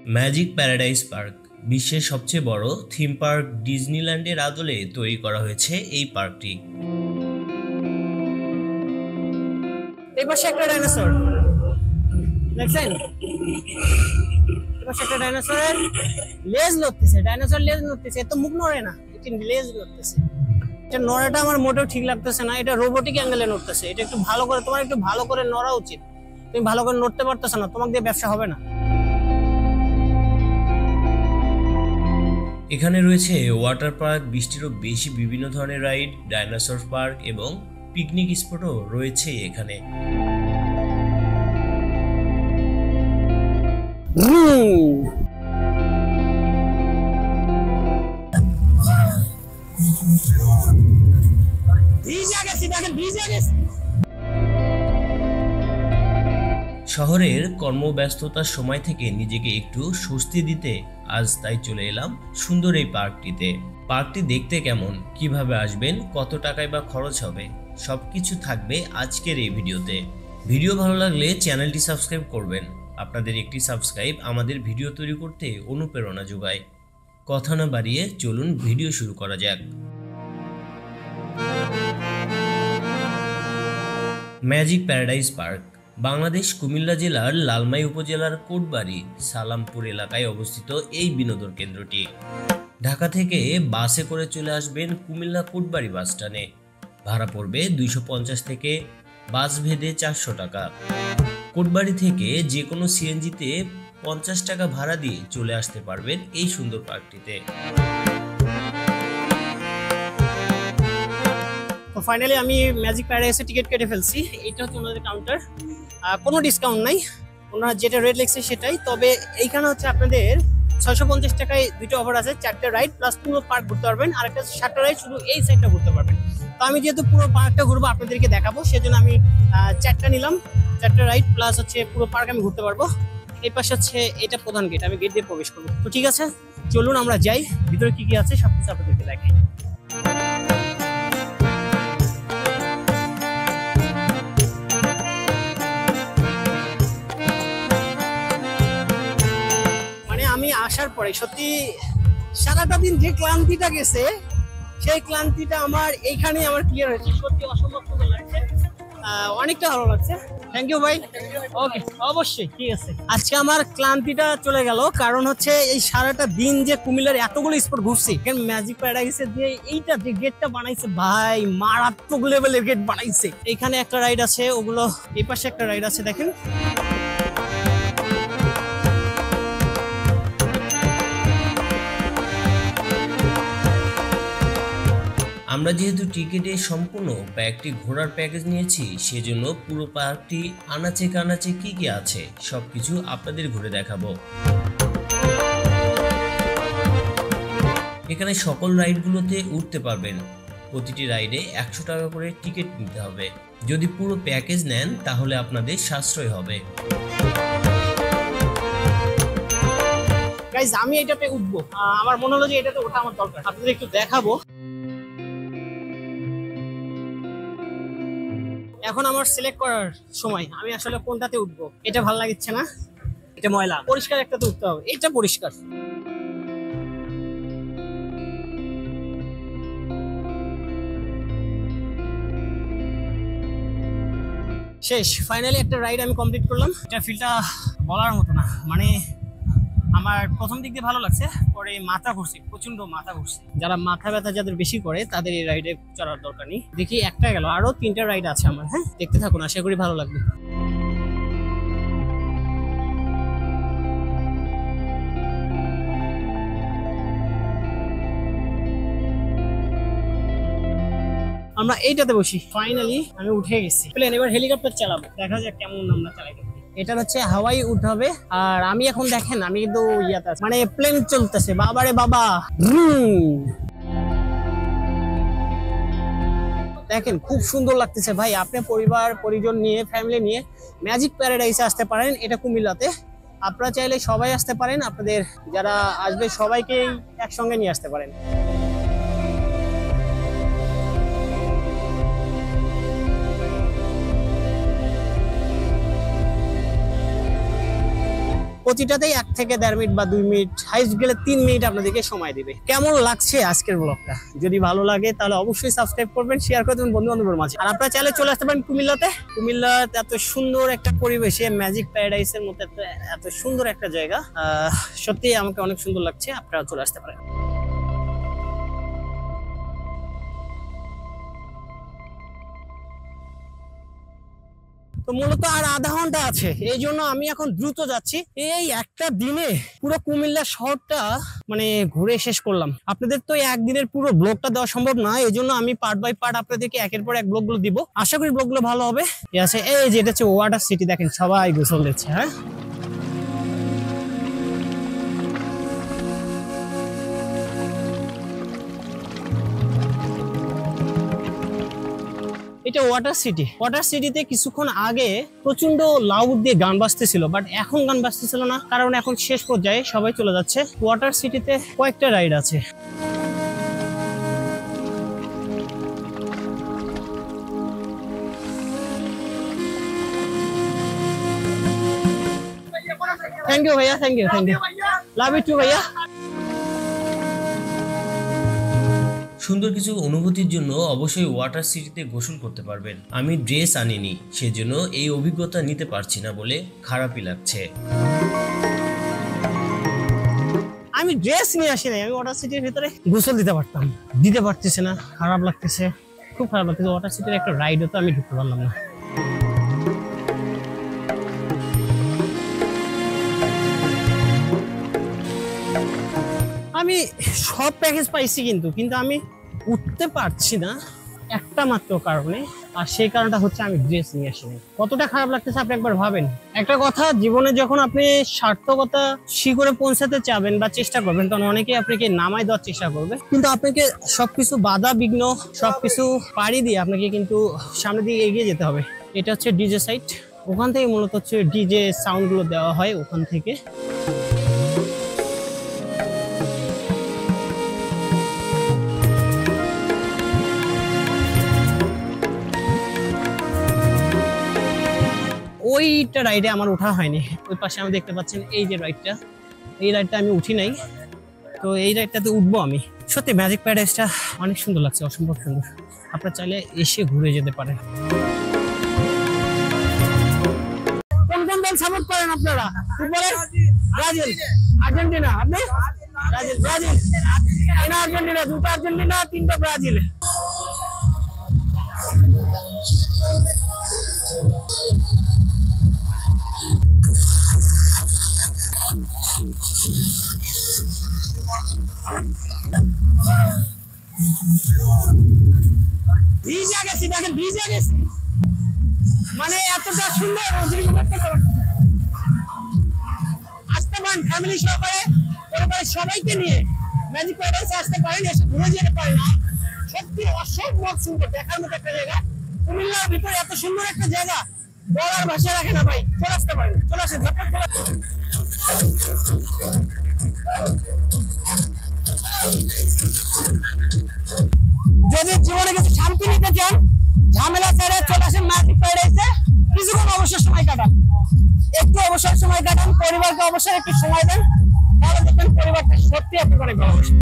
Magic paradise park বিশ্বের সবচেয়ে বড় থিম পার্ক ডিজনিল্যান্ডের আদলে তৈরি করা হয়েছে এই পার্কটি। এই পাশে একটা ডাইনোসর দেখছেন, এই পাশে একটা ডাইনোসরের লেজ নড়তেছে, ডাইনোসর লেজ নড়তেছে, এত মুখ নড়ে না, এটা লেজ নড়তেছে। এটা নড়াটা আমার মোটেও ঠিক লাগতেছে না, এটা রোবোটিক অ্যাঙ্গেলে নড়তেছে। এটা একটু ভালো করে, তোমার একটু ভালো করে নড়া উচিত। তুমি ভালো করে নড়তে পারতেছ না, তোমাকে দিয়ে ব্যবসা হবে না। এখানে রয়েছে ওয়াটার পার্ক, 20টিরও বেশি বিভিন্ন ধরনের রাইড, ডাইনোসর পার্ক এবং পিকনিক স্পটও রয়েছে এখানে। শহরের কর্মব্যস্ততার সময় থেকে নিজেকে একটু স্বস্তি দিতে আজ তাই চলে এলাম সুন্দর এই পার্কটিতে। পার্কটি দেখতে কেমন, কিভাবে আসবেন, কত টাকায় বা খরচ হবে, সবকিছু থাকবে আজকের এই ভিডিওতে। ভিডিও ভালো লাগলে চ্যানেলটি সাবস্ক্রাইব করবেন। আপনাদের একটি সাবস্ক্রাইব আমাদের ভিডিও তৈরি করতে অনুপ্রেরণা যোগায়। কথা না বাড়িয়ে চলুন ভিডিও শুরু করা যাক। Magic paradise park Bangladesh Comilla জেলার লালমাই উপজেলার কোটবাড়ি সালামপুর এলাকায় অবস্থিত এই বিনোদন কেন্দ্রটি। ঢাকা থেকে বাসে করে চলে আসবেন কুমিল্লা কোটবাড়ি বাস স্ট্যান্ডে। ভাড়া পড়বে 250 থেকে বাস ভেদে 400 টাকা। কোটবাড়ি থেকে যে কোনো সিএনজিতে 50 টাকা ভাড়া দিয়ে চলে আসতে পারবেন এই সুন্দর পার্কটিতে। তো ফাইনালি আমি ম্যাজিক প্যারাডাইসে টিকিট কেটে ফেলছি। এইটা হচ্ছে ওনাদের কাউন্টার, কোনো ডিসকাউন্ট নাই, ওনারা যেটা রেট লিখছে সেটাই। তবে এইখানে হচ্ছে আপনাদের 650 টাকায় দুটো অফার আছে, 4টে রাইড প্লাস পুরো পার্ক ঘুরতে পারবেন, আর একটা 7টা রাইড শুধু এই সাইডটা ঘুরতে পারবেন। তো আমি যেহেতু পুরো পার্কটা ঘুরবো, আপনাদেরকে দেখাবো, সেজন্য আমি 4টা নিলাম, 4টে রাইড প্লাস হচ্ছে পুরো পার্ক আমি ঘুরতে পারবো। এই পাশে হচ্ছে এটা প্রধান গেট, আমি গেট দিয়ে প্রবেশ করবো। তো ঠিক আছে, চলুন আমরা যাই, ভিতরে কি কি আছে সবকিছু আপনাদেরকে দেখাই। আসার পরে সত্যি সারাটা দিন যে ক্লান্তিটা গেছে, সেই ক্লান্তিটা আমার এইখানে আমার ক্লিয়ার হয়েছে। সত্যি অসম্ভব সুন্দর লাগছে, অনেকটা ভালো লাগছে। থ্যাংক ইউ ভাই। ওকে, অবশ্যই ঠিক আছে। আজকে আমার ক্লান্তিটা চলে গেল, কারণ হচ্ছে এই সারাটা দিন যে কুমিল্লার এতগুলো স্পট ঘুরছি। ম্যাজিক প্যারাডাইসের যে এইটা যে গেটটা বানাইছে ভাই, মারাত্মক লেভেলের গেট বানাইছে। এখানে একটা রাইড আছে, ওগুলো এই পাশে একটা রাইড আছে দেখেন। আমরা যেহেতু টিকিটে সম্পূর্ণ পার্কটি ঘোরার প্যাকেজ নিয়েছি, সেজন্য পুরো পার্কটি আনাচে কানাচে কি কি আছে সবকিছু আপনাদের ঘুরে দেখাবো। এখানে সকল রাইডগুলোতে উঠতে পারবেন। প্রতিটি রাইডে 100 টাকা করে টিকিট নিতে হবে। যদি পুরো প্যাকেজ নেন তাহলে আপনাদের সাশ্রয় হবে। গাইস, আমি এটাতে উঠবো, আমার মনে হলো যে এটাতে ওঠা আমার দরকার, আপনাদের একটু দেখাবো। এখন আমার সিলেক্ট করার সময়, আমি আসলে কোনটাতে উঠবো। এটা ভালো লাগছে না, এটা ময়লা, পরিষ্কার একটাতে উঠতে হবে। এটা পরিষ্কার। শেষ, ফাইনালি একটা রাইড আমি কমপ্লিট করলাম। এটা ফিলটা বলার মতো না, মানে আমার প্রথম দিক দিয়ে ভালো লাগছে, পরে মাথা ঘুরছে, প্রচন্ড মাথা ঘুরছে। যারা মাথা ব্যথা যাদের বেশি করে তাদের এই রাইডে চড়ার দরকার নেই। দেখি একটা গেল, আরো 3টা রাইড আছে আমার। হ্যাঁ, দেখতে থাকুন, আশা করি ভালো লাগবে। আমরা এইটাতে বসি। ফাইনালি আমি উঠে গেছি প্লেন, এবার হেলিকপ্টার চালাবো, দেখা যাক কেমন আমরা চালাই। এটা হচ্ছে হাওয়াই উঠতে হবে, আর আমি এখন দেখেন আমি কিন্তু ইয়াতে আছি, মানে প্লেন চলতেছে। বাবারে বাবা, দেখেন খুব সুন্দর লাগতেছে ভাই। আপনি পরিবার পরিজন নিয়ে, ফ্যামিলি নিয়ে ম্যাজিক প্যারাডাইসে আসতে পারেন। এটা কুমিল্লাতে, আপনারা চাইলে সবাই আসতে পারেন, আপনাদের যারা আসবে সবাইকেই একসঙ্গে নিয়ে আসতে পারেন। প্রতিটাতেই 1 থেকে 1.5 মিনিট বা 2 মিনিট, হাইস্ট গেলে 3 মিনিট আপনাদেরকে সময় দিবে। কেমন লাগছে আজকের ব্লগটা? যদি ভালো লাগে তাহলে অবশ্যই সাবস্ক্রাইব করবেন, শেয়ার করে দেবেন বন্ধু বান্ধবের মাঝে। আর আপনারা চাইলে চলে আসতে পারেন কুমিল্লাতে। কুমিল্লাতে এত সুন্দর একটা পরিবেশে ম্যাজিক প্যারাডাইসের মতো এত সুন্দর একটা জায়গা, সত্যি আমাকে অনেক সুন্দর লাগছে। আপনারা চলে আসতে পারেন। তো মূলত আর আধা ঘন্টা আছে, এই জন্য আমি এখন দ্রুত যাচ্ছি। এই একটা দিনে পুরো কুমিল্লা শহরটা মানে ঘুরে শেষ করলাম। আপনাদের তো একদিনের পুরো ব্লগটা দেওয়া সম্ভব না, এই জন্য আমি পার্ট বাই পার্ট আপনাদেরকে একের পর এক ব্লগগুলো দিব। আশা করি ব্লগগুলো ভালো হবে। এই যে এটা হচ্ছে ওয়াটার সিটি, দেখেন সবাই গোসল দিচ্ছে। হ্যাঁ, এটা ওয়াটার সিটি। ওয়াটার সিটিতে কিছুক্ষণ আগে প্রচন্ড লাউড দিয়ে গান বাজতেছিল, বাট এখন গান বাজতেছিল না, কারণ এখন শেষ পর্যায়ে সবাই চলে যাচ্ছে। ওয়াটার সিটিতে কয়েকটা রাইড আছে। থ্যাংক ইউ ভাইয়া, thank you, thank you, love you too ভাইয়া। সুন্দর কিছু অনুভূতির জন্য অবশ্যই ওয়াটার সিটিতে গোসল করতে পারবেন। আমি ড্রেস আনিনি, সেজন্য এই অভিজ্ঞতা নিতে পারছি না বলে খারাপই লাগছে। আমি ড্রেস নিয়ে আসি নাই, আমি ওয়াটার সিটির ভিতরে গোসল দিতে পারতাম, দিতে পারতেছে না, খারাপ লাগতেছে, খুব খারাপ লাগতেছে। ওয়াটার সিটির একটা রাইড হতো, আমি ঢুকতে পারলাম না। আমি সব প্যাকেজ পাইছি, কিন্তু আমি উঠতে পারছি না একটা মাত্র কারণে, আর সেই কারণটা হচ্ছে আমি ড্রেস নিয়ে আসিনি। কতটা খারাপ লাগতেছে আপনি একবার ভাবেন। একটা কথা, জীবনে যখন আপনি সার্থকতা শিখরে পৌঁছাতে চাবেন বা চেষ্টা করবেন, তখন অনেকে আপনাকে নামাই দেওয়ার চেষ্টা করবে, কিন্তু আপনাকে সবকিছু বাধা বিঘ্ন সবকিছু পাড়ি দিয়ে আপনাকে কিন্তু সামনের দিকে এগিয়ে যেতে হবে। এটা হচ্ছে ডিজে সাইট, ওখান থেকে মূলত হচ্ছে ডিজে সাউন্ড গুলো দেওয়া হয় ওখান থেকে। ওইটা রাইডে আমার ওঠা হয়নি। ওই পাশে আমি দেখতে পাচ্ছেন এই যে রাইডটা, এই রাইডটা আমি উঠি নাই, তো এই রাইডটাতে উঠবো আমি। সত্যি ম্যাজিক প্যারাডাইসটা অনেক সুন্দর লাগছে, অসম্ভব সুন্দর। আপনারা চাইলে এসে ঘুরে যেতে পারেন। কোন কোন দল সাপোর্ট করেন আপনারা ফুটবলে? Brazil, Argentina. আপনি? ব্রাজিল। ব্রাজিল না আর্জেন্টিনা? দুটো আর্জেন্টিনা, তিনটা ব্রাজিল। ভিজে গেছি, দেখেন ভিজে গেছি, মানে এতটা সুন্দর। আসতে পারেন ফ্যামিলি সহকারে, পরিবারের সবাইকে নিয়ে ম্যাজিক প্যারাডাইসে আসতে পারেন, এসে ঘুরে যেতে পারেন। সত্যি অসম্ভব সুন্দর, দেখার মতো একটা জায়গা। কুমিল্লার ভিতরে এত সুন্দর একটা জায়গা বলার ভাষা রাখে না ভাই। চলে আসতে পারেন, চলে আসেন। যদি জীবনে কিছু শান্তি নিতে চান, ঝামেলা ছেড়ে চলে আসেন ম্যাজিক প্যারাডাইসে। কিছুক্ষণ অবসর সময় কাটান, একটু অবসর সময় কাটান, পরিবারকে অবশ্যই একটু সময় দেন, তাহলে দেখবেন পরিবারটা সত্যি আপনি অনেক ভালোবাসেন।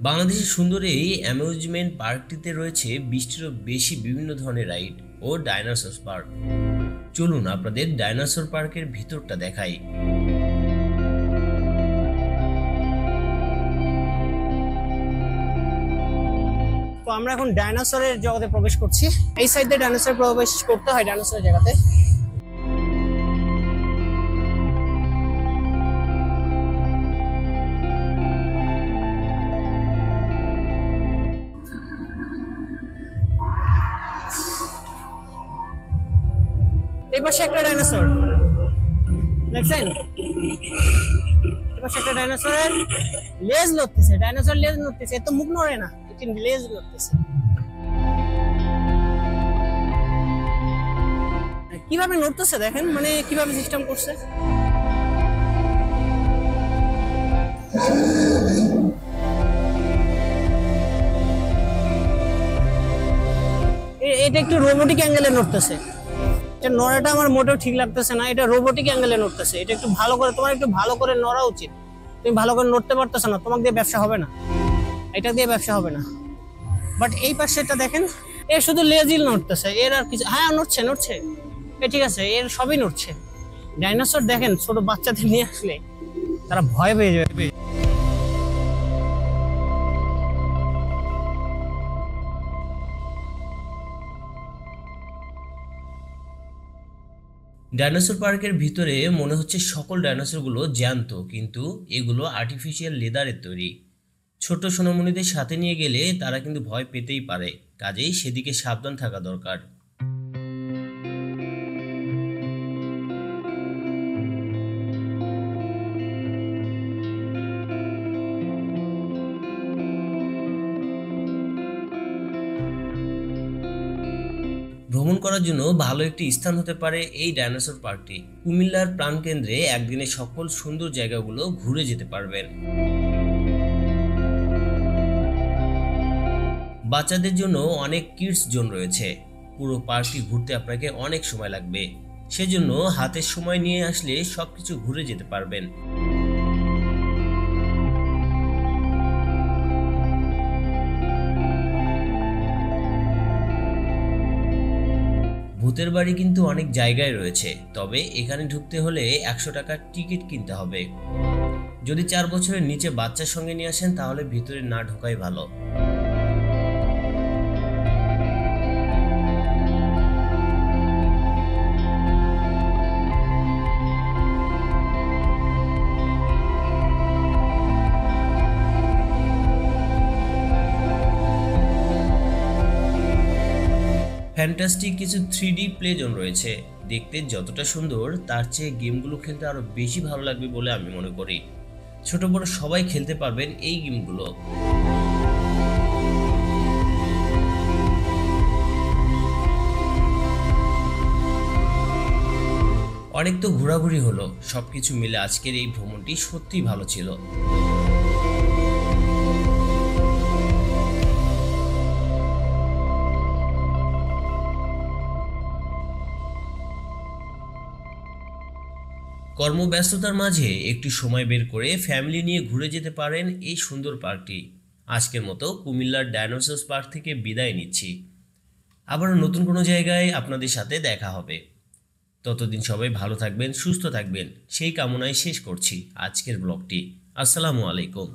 বাংলাদেশের সুন্দর এই অ্যামিউজমেন্ট পার্কটিতে রয়েছে 20টিরও বেশি বিভিন্ন ধরনের রাইড ও ডাইনোসর পার্ক। চলুন আপনাদের ডাইনোসর পার্কের ভিতরটা দেখাই। তো আমরা এখন ডাইনোসরের জগতে প্রবেশ করছি। এই সাইড দিয়ে ডাইনোসর প্রবেশ করতে হয় ডাইনোসরের জায়গাতে। এই পাশে একটা ডাইনোসর দেখছেন, এই পাশে একটা ডাইনোসরের লেজ লড়তেছে। ডাইনোসর লেজ লড়তেছে, এত মুখ নড়ে না, এটি লেজ লড়তেছে। কিভাবে নড়তেছে দেখেন, মানে কিভাবে সিস্টেম করছে। এটা একটু রোবোটিক অ্যাঙ্গেলে নড়তেছে, এটা নড়াটা আমার মোটেও ঠিক লাগতেছে না, এটা রোবোটিক অ্যাঙ্গেলে নড়তেছে। এটা একটু ভালো করে, তোমার একটু ভালো করে নড়া উচিত। তুমি ভালো করে নড়তে পারতেছ না, তোমাকে দিয়ে ব্যবসা হবে না, এটা দিয়ে ব্যবসা হবে না। বাট এই পাশেটা দেখেন, এ শুধু লেজিল নড়তেছে, এর আর কিছু। হ্যাঁ নড়ছে নড়ছে, এ ঠিক আছে, এর সবই নড়ছে। ডাইনোসর দেখেন ছোট বাচ্চাদের নিয়ে আসলে তারা ভয় পেয়ে যাবে। ডাইনোসর পার্কের ভিতরে মনে হচ্ছে সকল ডাইনোসরগুলো জ্যান্ত, কিন্তু এগুলো আর্টিফিশিয়াল লেদারের তৈরি। ছোট সোনামণিদের সাথে নিয়ে গেলে তারা কিন্তু ভয় পেতেই পারে, কাজেই সেদিকে সাবধান থাকা দরকার। ভ্রমণ করার জন্য ভালো একটি স্থান হতে পারে এই ডাইনোসর পার্কটি। কুমিল্লার প্রাণকেন্দ্রে একদিনে সকল সুন্দর জায়গাগুলো ঘুরে যেতে পারবেন। বাচ্চাদের জন্য অনেক কিডস জোন রয়েছে। পুরো পার্কটি ঘুরতে আপনাকে অনেক সময় লাগবে, সেজন্য হাতের সময় নিয়ে আসলে সবকিছু ঘুরে যেতে পারবেন। ভূতের বাড়ি কিন্তু অনেক জায়গায় রয়েছে, তবে এখানে ঢুকতে হলে 100 টাকার টিকিট কিনতে হবে। যদি 4 বছরের নিচে বাচ্চার সঙ্গে নিয়ে আসেন তাহলে ভিতরে না ঢোকাই ভালো। ফ্যান্টাস্টিক কিছু 3D প্লে জোন রয়েছে, দেখতে যতটা সুন্দর তার চেয়ে গেমগুলো খেলতে আরো বেশি ভালো লাগবে বলে আমি মনে করি। ছোট বড় সবাই খেলতে পারবেন এই গেমগুলো। অনেক তো ঘোরাঘুরি হলো, সবকিছু মিলে আজকের এই ভ্রমণটি সত্যিই ভালো ছিল। কর্মব্যস্ততার মাঝে একটি সময় বের করে ফ্যামিলি নিয়ে ঘুরে যেতে পারেন এই সুন্দর পার্কটি। আজকের মতো কুমিল্লার ডাইনোসর পার্ক থেকে বিদায় নিচ্ছি। আবার নতুন কোনো জায়গায় আপনাদের সাথে দেখা হবে। ততদিন সবাই ভালো থাকবেন, সুস্থ থাকবেন, সেই কামনায় শেষ করছি আজকের ব্লগটি। আসসালামু আলাইকুম।